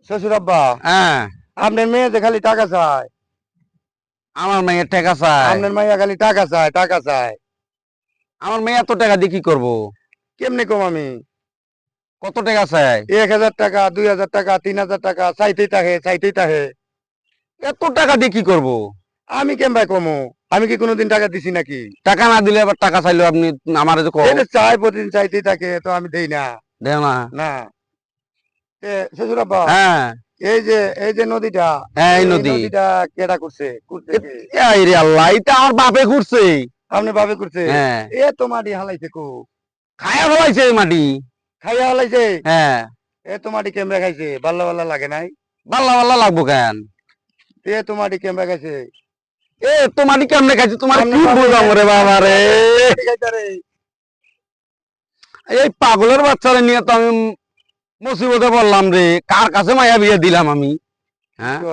শ্বশুর আব্বা, হ্যাঁ আপনার মেয়ে যে খালি টাকা চায়, আমার মেয়ের টাকা চায়। আপনার মাইয়া খালি টাকা চায়, টাকা চায়। আমার মেয়ে এত টাকা দিয়ে কি করবো? কেমনে কম আমি? কত টাকা চায়? 1,000 টাকা, 2,000 টাকা, 3,000 টাকা চাইতেই থাকে, চাইতেই থাকে। এত টাকা দিয়ে কি করবো? আমি কেমন কমো? আমি কি কোনোদিন টাকা দিছি নাকি? টাকা না দিলে আবার টাকা চাইলো আপনি আমার যে কও এটা চাই, প্রতিদিন চাইতেই থাকে, তো আমি দেই না। দেও না। না। শ্বশুর আব্বা, হ্যাঁ এই যে নদীটা, হ্যাঁ এই এই নদী। নদীটা কেডা করছে? করছে কে? এই রে আল্লাহ, এটা আমার বাপে ঘুরছে। আপনি ভাবে করছে? হ্যাঁ এ তো মাটি হালাইছে কো? খায়া ফেলাইছে এই মাটি। খাইয়া হালাইছে? হ্যাঁ এ তো মাটি কেমনে খাইছে? বাল্লা বাল্লা লাগে নাই? পাল্লা পাল্লা লাগবো কেন? এ তো মাটি কেমনে খাইছে? এ তো মাটি কেমনে খাইছে তোমার আপনি কি ভাবে বুঝাবো রে বাবা রে। মাটি খাইছে রে। এই পাগলের বাচ্চারে নিয়ে তো আমি মুসিবতে পড়লাম রে। কার কাছে মায়া বিয়ে দিলাম আমি? হ্যাঁ ক,